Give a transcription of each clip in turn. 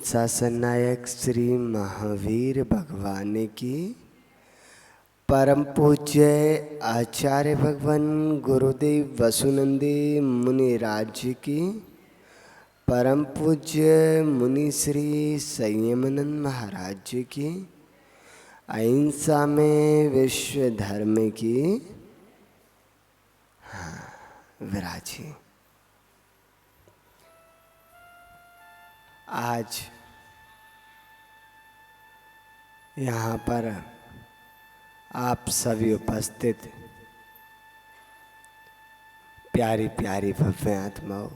शासन नायक श्री महावीर भगवान की, परम पूज्य आचार्य भगवान गुरुदेव वसुनंदी मुनि राज्य की, परम पूज्य मुनि श्री संयमानंद महाराज जी की, अहिंसा में विश्व धर्म की विराजी। आज यहाँ पर आप सभी उपस्थित प्यारी प्यारी भव्य आत्माओं,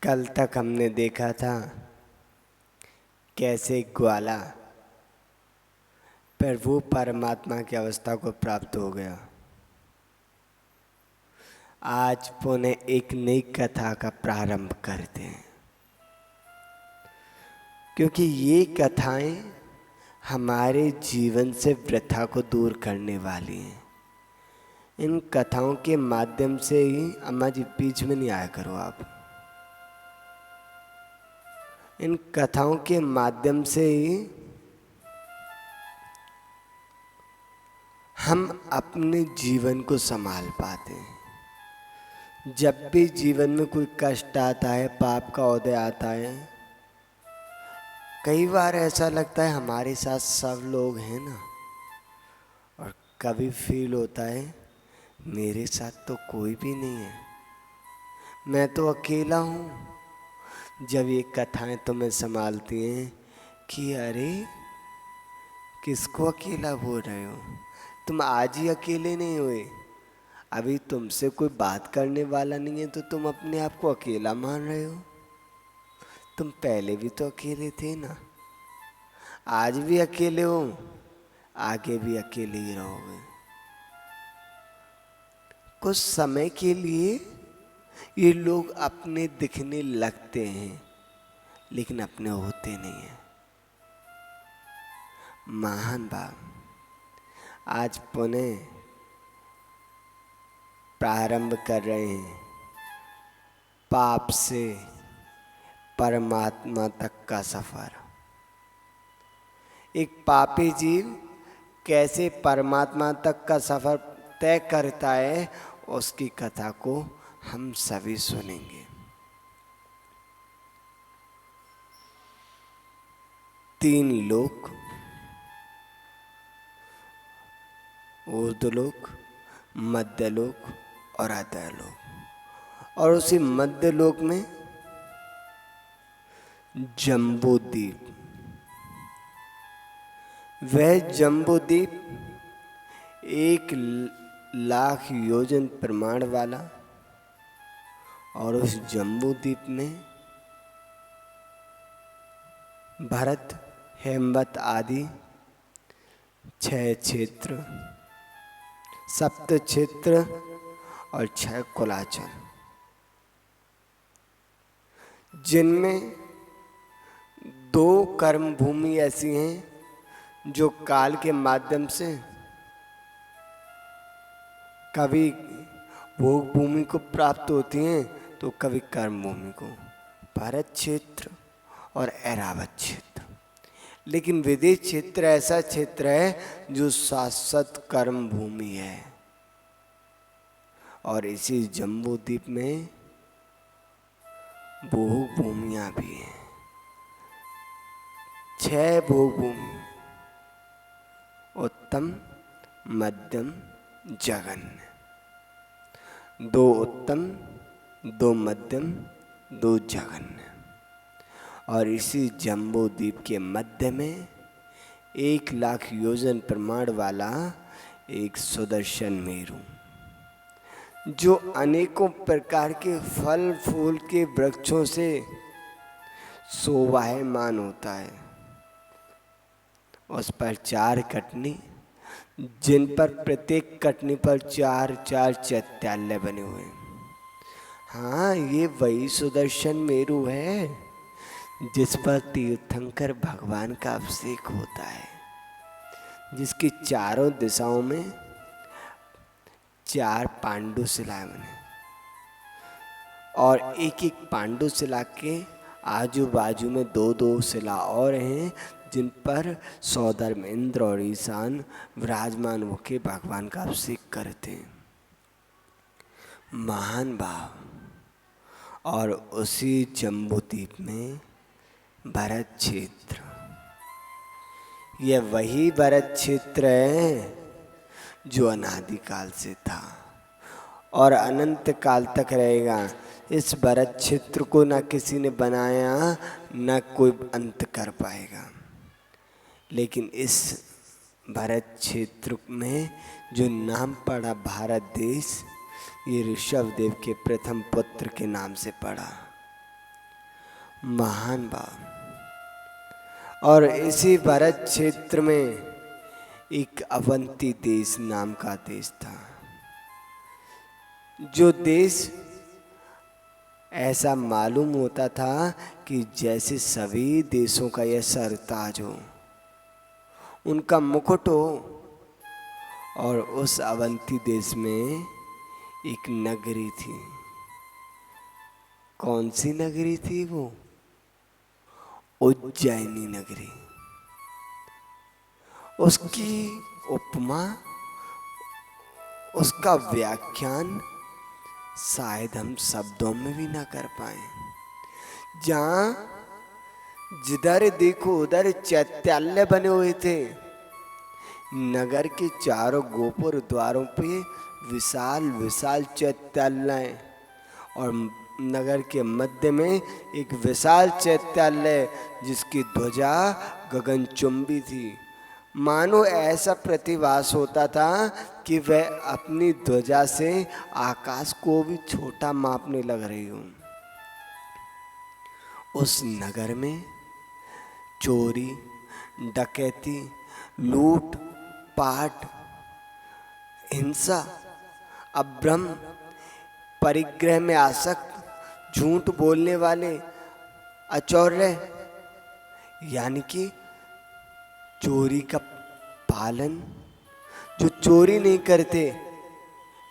कल तक हमने देखा था कैसे ग्वाला प्रभु परमात्मा की अवस्था को प्राप्त हो गया। आज पुनः एक नई कथा का प्रारंभ करते हैं, क्योंकि ये कथाएं हमारे जीवन से वृथा को दूर करने वाली हैं। इन कथाओं के माध्यम से ही, अम्मा जी बीच में नहीं आया करो आप, इन कथाओं के माध्यम से ही हम अपने जीवन को संभाल पाते हैं। जब भी जीवन में कोई कष्ट आता है, पाप का उदय आता है, कई बार ऐसा लगता है हमारे साथ सब लोग हैं ना, और कभी फील होता है मेरे साथ तो कोई भी नहीं है, मैं तो अकेला हूँ। जब ये कथाएं तुम्हें संभालती हैं कि अरे किसको अकेला बोल रहे हो, तुम आज ही अकेले नहीं हुए, अभी तुमसे कोई बात करने वाला नहीं है तो तुम अपने आप को अकेला मान रहे हो। तुम पहले भी तो अकेले थे ना, आज भी अकेले हो, आगे भी अकेले ही रहोगे। कुछ समय के लिए ये लोग अपने दिखने लगते हैं, लेकिन अपने होते नहीं हैं। महान भाव आज पुनः प्रारंभ कर रहे हैं पाप से परमात्मा तक का सफर। एक पापी जीव कैसे परमात्मा तक का सफर तय करता है, उसकी कथा को हम सभी सुनेंगे। 3 लोक, ऊर्ध्वलोक, मध्यलोक और अधोलोक, और उसी मध्यलोक में जम्बूद्वीप। वह जम्बूद्वीप 1,00,000 योजन प्रमाण वाला, और उस जम्बूद्वीप में भरत, हेमवत आदि 6 क्षेत्र, 7 क्षेत्र और 6 कुलाचल, जिनमें 2 कर्म भूमि ऐसी हैं जो काल के माध्यम से कभी भोग भूमि को प्राप्त होती हैं तो कभी कर्म भूमि को, भरत क्षेत्र और ऐरावत क्षेत्र। लेकिन विदेश क्षेत्र ऐसा क्षेत्र है जो शाश्वत कर्म भूमि है, और इसी जम्बूद्वीप में भोग भूमियां भी हैं। 6 भोग भूमि, उत्तम, मध्यम, जघन्य। 2 उत्तम, 2 मध्यम, 2 जघन्य। और इसी जम्बूद्वीप के मध्य में 1,00,000 योजन प्रमाण वाला एक सुदर्शन मेरु, जो अनेकों प्रकार के फल फूल के वृक्षों से शोभायमान होता है। उस पर 4 कटनी, जिन पर प्रत्येक कटनी पर 4-4 चैत्यालय बने हुए हैं। हाँ, ये वही सुदर्शन मेरु है जिस पर तीर्थंकर भगवान का अभिषेक होता है, जिसकी चारों दिशाओं में 4 पांडु शिलाएं बने, और एक एक पांडु शिला के आजू बाजू में दो दो शिला और हैं जिन पर सौधर्म इंद्र और ईशान विराजमान होकर भगवान का अभिषेक करते हैं। महान भाव। और उसी जम्बूद्वीप में भरत क्षेत्र, यह वही भरत क्षेत्र है जो अनादिकाल से था और अनंत काल तक रहेगा। इस भरत क्षेत्र को न किसी ने बनाया न कोई अंत कर पाएगा, लेकिन इस भरत क्षेत्र में जो नाम पड़ा भारत देश, ये ऋषभदेव के प्रथम पुत्र के नाम से पड़ा। महान भाव। और इसी भरत क्षेत्र में एक अवंती देश नाम का देश था, जो देश ऐसा मालूम होता था कि जैसे सभी देशों का यह सरताज हो, उनका मुकुट हो। और उस अवंती देश में एक नगरी थी। कौन सी नगरी थी वो? उज्जैनी नगरी। उसकी उपमा, उसका व्याख्यान शायद हम शब्दों में भी ना कर पाए। जहां जिधर देखो उधर चैत्यालय बने हुए थे। नगर के चारों गोपुर द्वारों पे विशाल विशाल चैत्यालय, और नगर के मध्य में एक विशाल चैत्यालय जिसकी ध्वजा गगनचुंबी थी। मानो ऐसा प्रतिभास होता था कि वह अपनी ध्वजा से आकाश को भी छोटा मापने लग रही हो। उस नगर में चोरी, डकैती, लूट पाट, हिंसा, अभ्रम, परिग्रह में आसक्त, झूठ बोलने वाले, अचौर्य, यानी कि चोरी का पालन, जो चोरी नहीं करते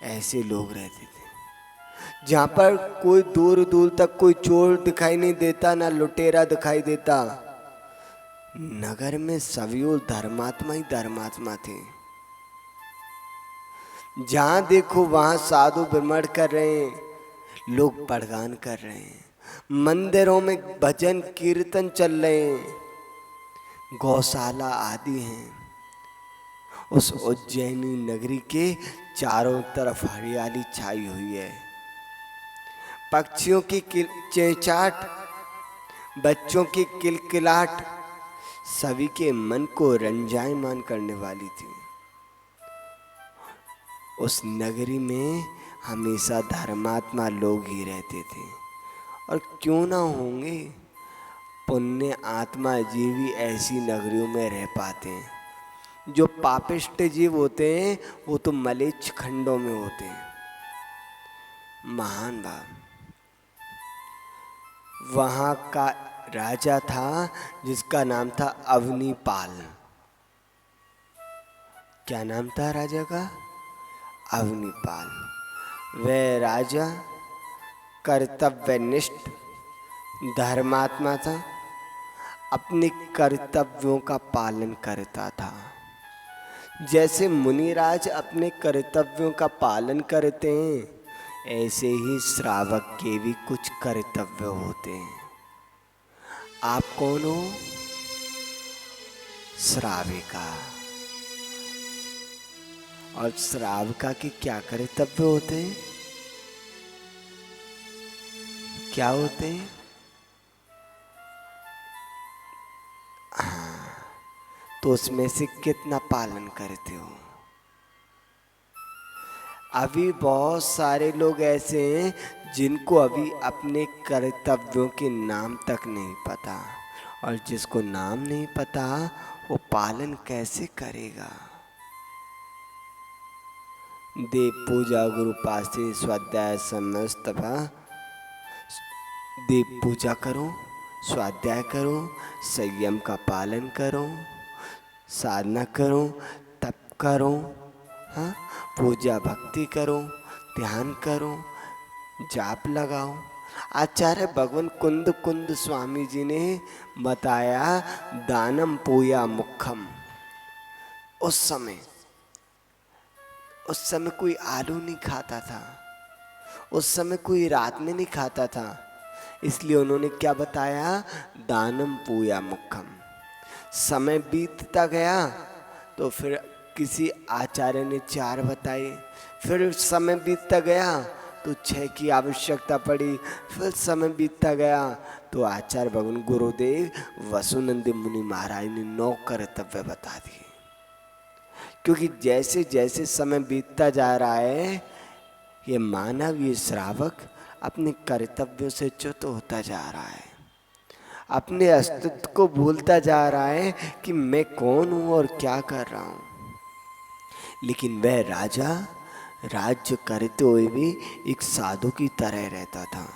ऐसे लोग रहते थे। जहाँ पर कोई दूर दूर तक कोई चोर दिखाई नहीं देता, ना लुटेरा दिखाई देता। नगर में सभी धर्मात्मा ही धर्मात्मा थे। जहाँ देखो वहाँ साधु भ्रमण कर रहे हैं, लोग पढ़गान कर रहे हैं, मंदिरों में भजन कीर्तन चल रहे हैं, गौशाला आदि हैं। उस उज्जैनी नगरी के चारों तरफ हरियाली छाई हुई है। पक्षियों की चेंचाट, बच्चों की किलकिलाहट सभी के मन को रंजायमान करने वाली थी। उस नगरी में हमेशा धर्मात्मा लोग ही रहते थे, और क्यों ना होंगे। पुण्य आत्मा जीव ही ऐसी नगरियों में रह पाते हैं। जो पापिष्ट जीव होते हैं वो तो मलेच्छ खंडों में होते हैं। महान भाव। वहाँ का राजा था जिसका नाम था अवनीपाल। क्या नाम था राजा का? अवनीपाल। वह राजा कर्तव्यनिष्ठ धर्मात्मा था, अपने कर्तव्यों का पालन करता था। जैसे मुनिराज अपने कर्तव्यों का पालन करते हैं, ऐसे ही श्रावक के भी कुछ कर्तव्य होते हैं। आप कौन हो? श्राविका। और श्राविका के क्या कर्तव्य होते हैं? क्या होते हैं? हाँ, तो उसमें से कितना पालन करते हो? अभी बहुत सारे लोग ऐसे हैं जिनको अभी अपने कर्तव्यों के नाम तक नहीं पता, और जिसको नाम नहीं पता वो पालन कैसे करेगा? देव पूजा गुरु पासे स्वाध्याय समस्त देव पूजा करो, स्वाध्याय करो, संयम का पालन करो, साधना करो, तप करो, हाँ, पूजा भक्ति करो, ध्यान करो, जाप लगाओ। आचार्य भगवान कुंद कुंद स्वामी जी ने बताया दानम पूया मुखम। उस समय कोई आलू नहीं खाता था, उस समय कोई रात में नहीं खाता था, इसलिए उन्होंने क्या बताया, दानम पूया मुखम। समय बीतता गया तो फिर किसी आचार्य ने 4 बताए, फिर समय बीतता गया तो 6 की आवश्यकता पड़ी, फिर समय बीतता गया तो आचार्य भगवान गुरुदेव वसुनंदी मुनि महाराज ने 9 कर्तव्य बता दिए। क्योंकि जैसे जैसे समय बीतता जा रहा है ये मानव, ये श्रावक अपने कर्तव्यों से च्युत होता जा रहा है, अपने अस्तित्व को भूलता जा रहा है कि मैं कौन हूं और क्या कर रहा हूं। लेकिन वह राजा राज्य करते हुए भी एक साधु की तरह रहता था।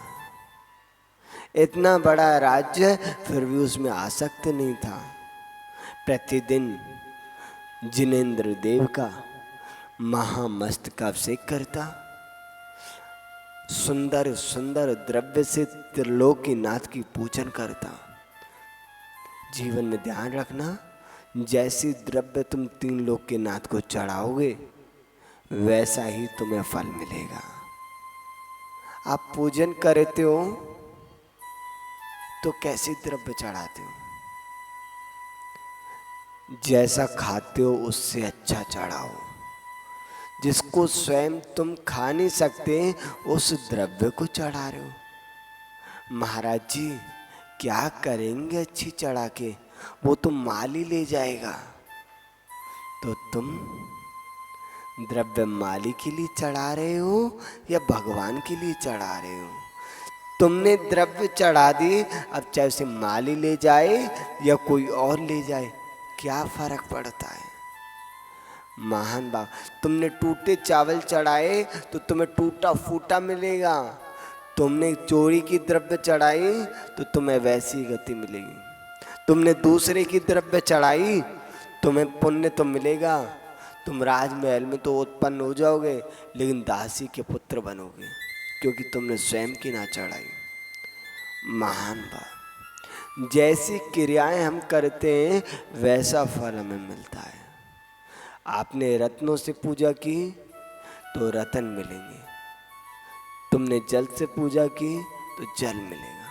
इतना बड़ा राज्य फिर भी उसमें आसक्त नहीं था। प्रतिदिन जिनेंद्र देव का महामस्तकाभिषेक करता, सुंदर सुंदर द्रव्य से त्रिलोकीनाथ की पूजन करता। जीवन में ध्यान रखना, जैसी द्रव्य तुम 3 लोकनाथ को चढ़ाओगे वैसा ही तुम्हें फल मिलेगा। आप पूजन करते हो तो कैसे द्रव्य चढ़ाते हो, जैसा खाते हो उससे अच्छा चढ़ाओ। जिसको स्वयं तुम खा नहीं सकते उस द्रव्य को चढ़ा रहे हो। महाराज जी क्या करेंगे अच्छी चढ़ा के, वो तो माली ले जाएगा। तो तुम द्रव्य माली के लिए चढ़ा रहे हो या भगवान के लिए चढ़ा रहे हो। तुमने द्रव्य चढ़ा दी, अब चाहे उसे माली ले जाए या कोई और ले जाए, क्या फर्क पड़ता है। महान बाप, तुमने टूटे चावल चढ़ाए तो तुम्हें टूटा फूटा मिलेगा। तुमने चोरी की द्रव्य चढ़ाई तो तुम्हें वैसी गति मिलेगी। तुमने दूसरे की द्रव्य चढ़ाई तुम्हें पुण्य तो मिलेगा। तुम राजमहल में तो उत्पन्न हो जाओगे लेकिन दासी के पुत्र बनोगे, क्योंकि तुमने स्वयं की ना चढ़ाई। महान बात, जैसी क्रियाएं हम करते हैं वैसा फल हमें मिलता है। आपने रत्नों से पूजा की तो रतन मिलेंगे, तुमने जल से पूजा की तो जल मिलेगा,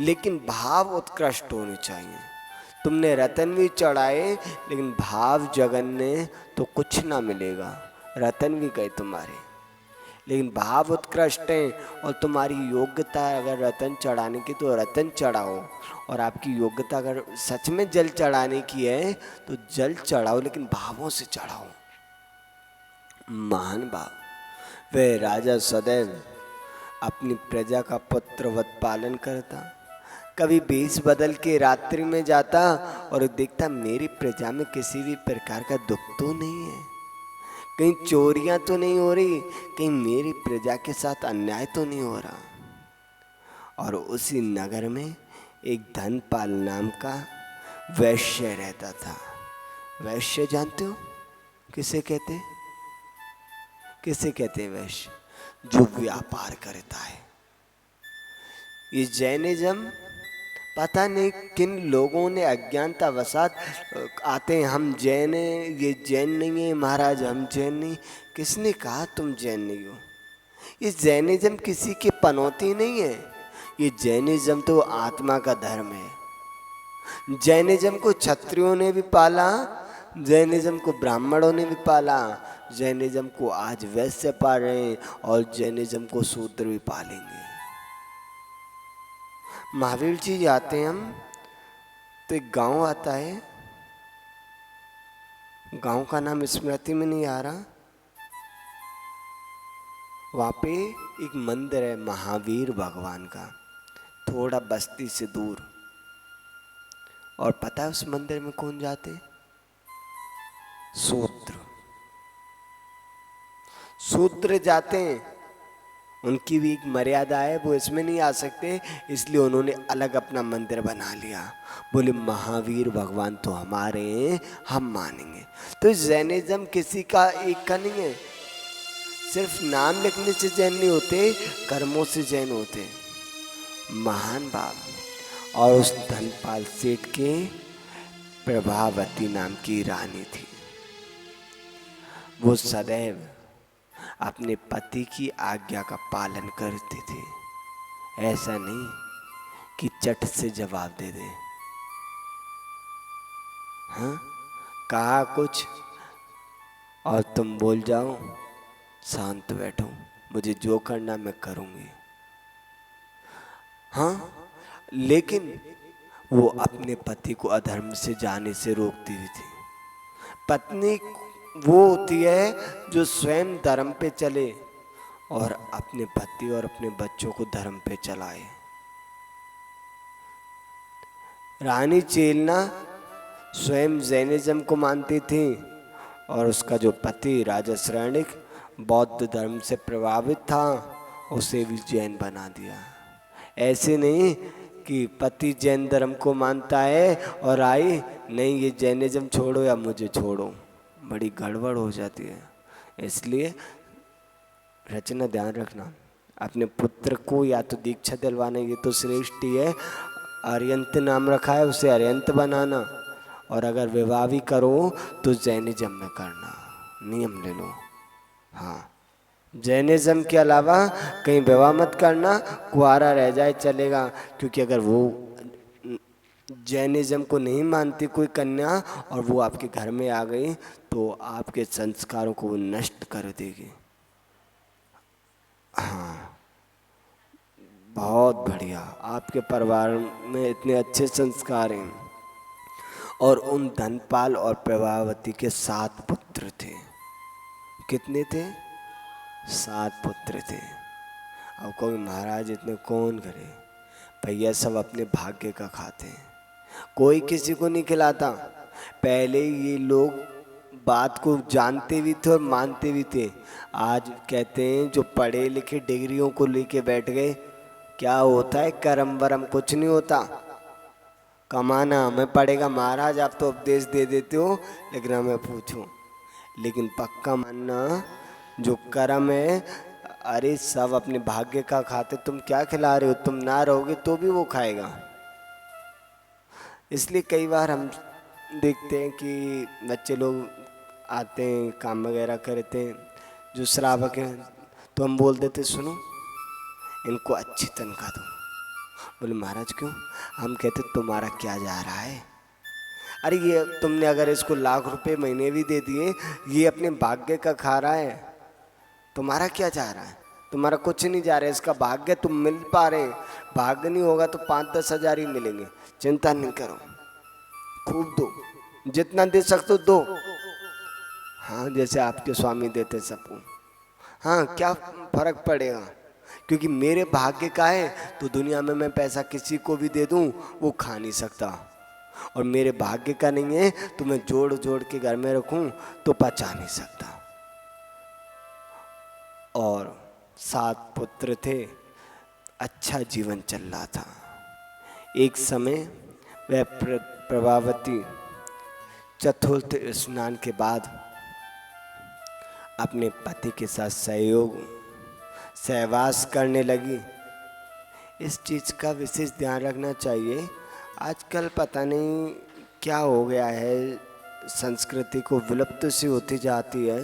लेकिन भाव उत्कृष्ट होने चाहिए। तुमने रतन भी चढ़ाए लेकिन भाव जगन्य तो कुछ ना मिलेगा। रतन भी गए तुम्हारे, लेकिन भाव उत्कृष्ट हैं और तुम्हारी योग्यता अगर रतन चढ़ाने की तो रतन चढ़ाओ, और आपकी योग्यता अगर सच में जल चढ़ाने की है तो जल चढ़ाओ, लेकिन भावों से चढ़ाओ। महान भाव, वह राजा सदैव अपनी प्रजा का पुत्रवत पालन करता। कभी भेष बदल के रात्रि में जाता और देखता मेरी प्रजा में किसी भी प्रकार का दुख तो नहीं है, कहीं चोरियां तो नहीं हो रही, कहीं मेरी प्रजा के साथ अन्याय तो नहीं हो रहा। और उसी नगर में एक धनपाल नाम का वैश्य रहता था। वैश्य जानते हो किसे कहते, किसे कहते हैं वैश्य? जो व्यापार करता है। ये जैनिज्म पता नहीं किन लोगों ने अज्ञानता वसात आते हैं, हम जैन हैं, ये जैन नहीं है महाराज, हम जैन नहीं। किसने कहा तुम जैन नहीं हो? ये जैनिज्म किसी की पनौती नहीं है, ये जैनिज्म तो आत्मा का धर्म है। जैनिज्म को क्षत्रियों ने भी पाला, जैनिज्म को ब्राह्मणों ने भी पाला, जैनिज्म को आज वैश्य पाल रहे हैं और जैनिज्म को शूद्र भी पालेंगे। महावीर जी जाते हैं हम तो एक गांव आता है, गांव का नाम स्मृति में नहीं आ रहा। वहाँ पे एक मंदिर है महावीर भगवान का, थोड़ा बस्ती से दूर। और पता है उस मंदिर में कौन जाते? शूद्र। शूद्र जाते हैं, उनकी भी एक मर्यादा है, वो इसमें नहीं आ सकते, इसलिए उन्होंने अलग अपना मंदिर बना लिया। बोले महावीर भगवान तो हमारे हैं, हम मानेंगे। तो जैनिज्म किसी का एक का नहीं है, सिर्फ नाम लिखने से जैन नहीं होते, कर्मों से जैन होते। महान बाप। और उस धनपाल सेठ के प्रभावती नाम की रानी थी। वो सदैव अपने पति की आज्ञा का पालन करते थे। ऐसा नहीं कि चट से जवाब दे दे। हाँ, कहा कुछ और तुम बोल जाओ, शांत बैठो, मुझे जो करना मैं करूंगी। हाँ, लेकिन वो अपने पति को अधर्म से जाने से रोकती हुई थी। पत्नी वो होती है जो स्वयं धर्म पे चले और अपने पति और अपने बच्चों को धर्म पे चलाए। रानी चेलना स्वयं जैनिज्म को मानती थी और उसका जो पति राजा श्रेणिक बौद्ध धर्म से प्रभावित था, उसे भी जैन बना दिया। ऐसे नहीं कि पति जैन धर्म को मानता है और आई नहीं ये जैनिज्म छोड़ो या मुझे छोड़ो, बड़ी गड़बड़ हो जाती है। इसलिए रचना ध्यान रखना, अपने पुत्र को या तो दीक्षा दिलवाना, ये तो श्रेष्ठ ही है। अरियंत नाम रखा है, उसे अरियंत बनाना। और अगर विवाह भी करो तो जैनिज्म में करना, नियम ले लो। हाँ, जैनिज्म के अलावा कहीं विवाह मत करना, कुआरा रह जाए चलेगा। क्योंकि अगर वो जैनिज्म को नहीं मानती कोई कन्या और वो आपके घर में आ गई तो आपके संस्कारों को वो नष्ट कर देगी। हाँ, बहुत बढ़िया, आपके परिवार में इतने अच्छे संस्कार हैं। और उन धनपाल और प्रभावती के 7 पुत्र थे। कितने थे? 7 पुत्र थे। अब कोई महाराज इतने कौन करे? भैया सब अपने भाग्य का खाते हैं, कोई किसी को नहीं खिलाता। पहले ये लोग बात को जानते भी थे और मानते भी थे। आज कहते हैं जो पढ़े लिखे डिग्रियों को लेके बैठ गए, क्या होता है? कर्म वरम कुछ नहीं होता, कमाना हमें पड़ेगा। महाराज आप तो उपदेश दे देते हो लेकिन हमें पूछो। लेकिन पक्का मानना जो कर्म है, अरे सब अपने भाग्य का खाते। तुम क्या खिला रहे हो? तुम ना रहोगे तो भी वो खाएगा। इसलिए कई बार हम देखते हैं कि बच्चे लोग आते हैं, काम वगैरह करते हैं, जो श्रावक हैं, तो हम बोल देते सुनो इनको अच्छी तनख्वाह दो। बोले महाराज क्यों? हम कहते तुम्हारा क्या जा रहा है? अरे ये तुमने अगर इसको लाख रुपए महीने भी दे दिए, ये अपने भाग्य का खा रहा है, तुम्हारा क्या जा रहा है? तुम्हारा कुछ नहीं जा रहा है, इसका भाग्य तुम मिल पा रहे हैं। भाग्य नहीं होगा तो 5-10 हज़ार ही मिलेंगे, चिंता नहीं करो, खूब दो, जितना दे सकते हो दो। हाँ, जैसे आपके स्वामी देते सबको। हाँ, क्या फर्क पड़ेगा? क्योंकि मेरे भाग्य का है तो दुनिया में मैं पैसा किसी को भी दे दूं वो खा नहीं सकता, और मेरे भाग्य का नहीं है तो मैं जोड़ जोड़ के घर में रखूं तो पचा नहीं सकता। और 7 पुत्र थे, अच्छा जीवन चल रहा था। एक समय वह प्रभावती चतुर्थ स्नान के बाद अपने पति के साथ सहवास करने लगी। इस चीज़ का विशेष ध्यान रखना चाहिए। आजकल पता नहीं क्या हो गया है, संस्कृति को विलुप्त सी होती जाती है।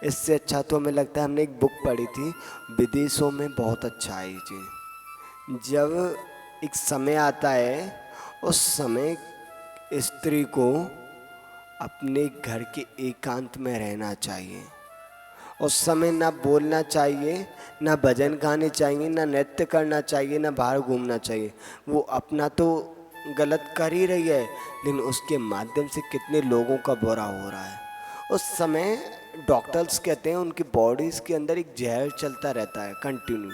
इससे अच्छा तो हमें लगता है, हमने एक बुक पढ़ी थी विदेशों में, बहुत अच्छा है ये चीज़। जब एक समय आता है, उस समय स्त्री को अपने घर के एकांत में रहना चाहिए। उस समय ना बोलना चाहिए, ना भजन गाने चाहिए, ना नृत्य करना चाहिए, ना बाहर घूमना चाहिए। वो अपना तो गलत कर ही रही है, लेकिन उसके माध्यम से कितने लोगों का बुरा हो रहा है। उस समय डॉक्टर्स कहते हैं उनकी बॉडीज़ के अंदर एक जहर चलता रहता है कंटिन्यू,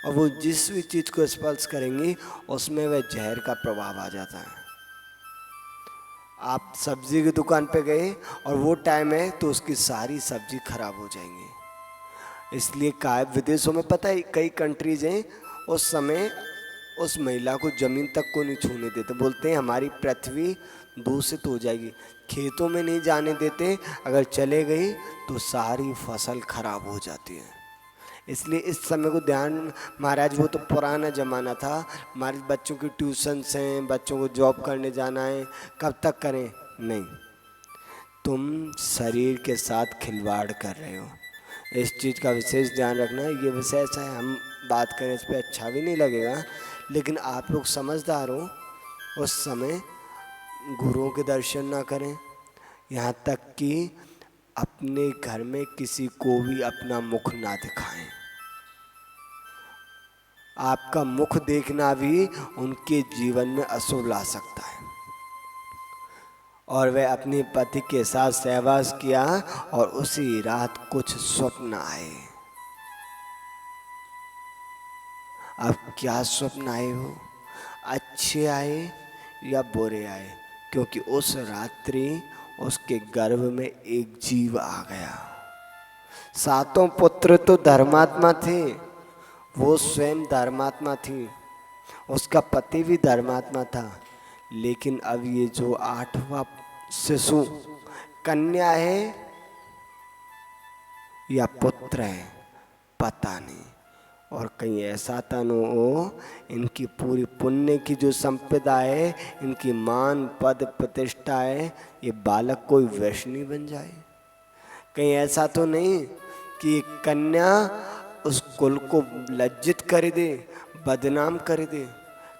और वो जिस भी चीज़ को स्पर्श करेंगी उसमें वह जहर का प्रभाव आ जाता है। आप सब्जी की दुकान पे गए और वो टाइम है तो उसकी सारी सब्जी खराब हो जाएंगी। इसलिए विदेशों में पता है कई कंट्रीज हैं, उस समय उस महिला को जमीन तक को नहीं छूने देते। बोलते हैं हमारी पृथ्वी दूषित हो जाएगी, खेतों में नहीं जाने देते, अगर चले गई तो सारी फसल खराब हो जाती है। इसलिए इस समय को ध्यान, महाराज वो तो पुराना ज़माना था, हमारे बच्चों की ट्यूशन्स हैं, बच्चों को जॉब करने जाना है, कब तक करें? नहीं, तुम शरीर के साथ खिलवाड़ कर रहे हो, इस चीज़ का विशेष ध्यान रखना। ये विषय ऐसा है, हम बात करें इस पर अच्छा भी नहीं लगेगा, लेकिन आप लोग समझदार हो। उस समय गुरुओं के दर्शन ना करें, यहाँ तक कि अपने घर में किसी को भी अपना मुख ना दिखाएं। आपका मुख देखना भी उनके जीवन में अशुभ ला सकता है। और वह अपने पति के साथ सहवास किया और उसी रात कुछ स्वप्न आए। अब क्या स्वप्न आए हो, अच्छे आए या बुरे आए, क्योंकि उस रात्रि उसके गर्भ में एक जीव आ गया। सातों पुत्र तो धर्मात्मा थे, वो स्वयं धर्मात्मा थी, उसका पति भी धर्मात्मा था, लेकिन अब ये जो 8वां शिशु कन्या है या पुत्र है पता नहीं। और कहीं ऐसा तो न हो इनकी पूरी पुण्य की जो संपदा है, इनकी मान पद प्रतिष्ठा है, ये बालक कोई वैष्णवी बन जाए। कहीं ऐसा तो नहीं कि कन्या उस कुल को लज्जित कर दे, बदनाम कर दे।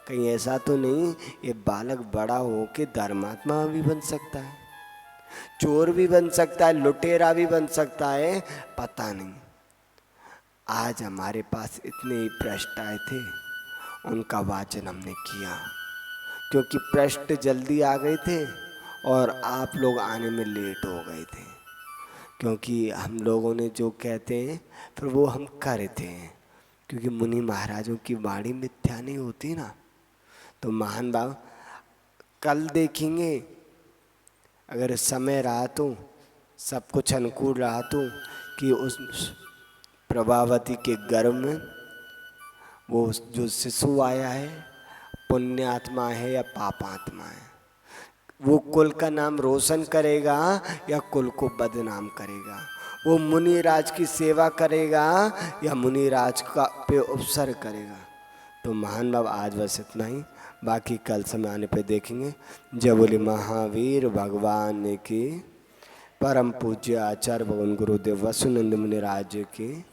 कहीं ऐसा तो नहीं ये बालक बड़ा हो के धर्मात्मा भी बन सकता है, चोर भी बन सकता है, लुटेरा भी बन सकता है, पता नहीं। आज हमारे पास इतने ही पृष्ठ आए थे, उनका वाचन हमने किया, क्योंकि पृष्ठ जल्दी आ गए थे और आप लोग आने में लेट हो गए थे। क्योंकि हम लोगों ने जो कहते हैं फिर वो हम करते हैं, क्योंकि मुनि महाराजों की वाणी मिथ्या नहीं होती ना। तो महान भाव कल देखेंगे, अगर समय रहा तो, सब कुछ अनुकूल रहा तो, कि उस प्रभावती के गर्भ में वो जो शिशु आया है पुण्यात्मा है या पापात्मा है, वो कुल का नाम रोशन करेगा या कुल को बदनाम करेगा, वो मुनि राज की सेवा करेगा या मुनि राज का पे उपसर करेगा। तो महान बाब आज बस इतना ही, बाकी कल समय आने पे देखेंगे। जय बोले महावीर भगवान की, परम पूज्य आचार्य भगवान गुरुदेव वसुनंद मुनि राज की।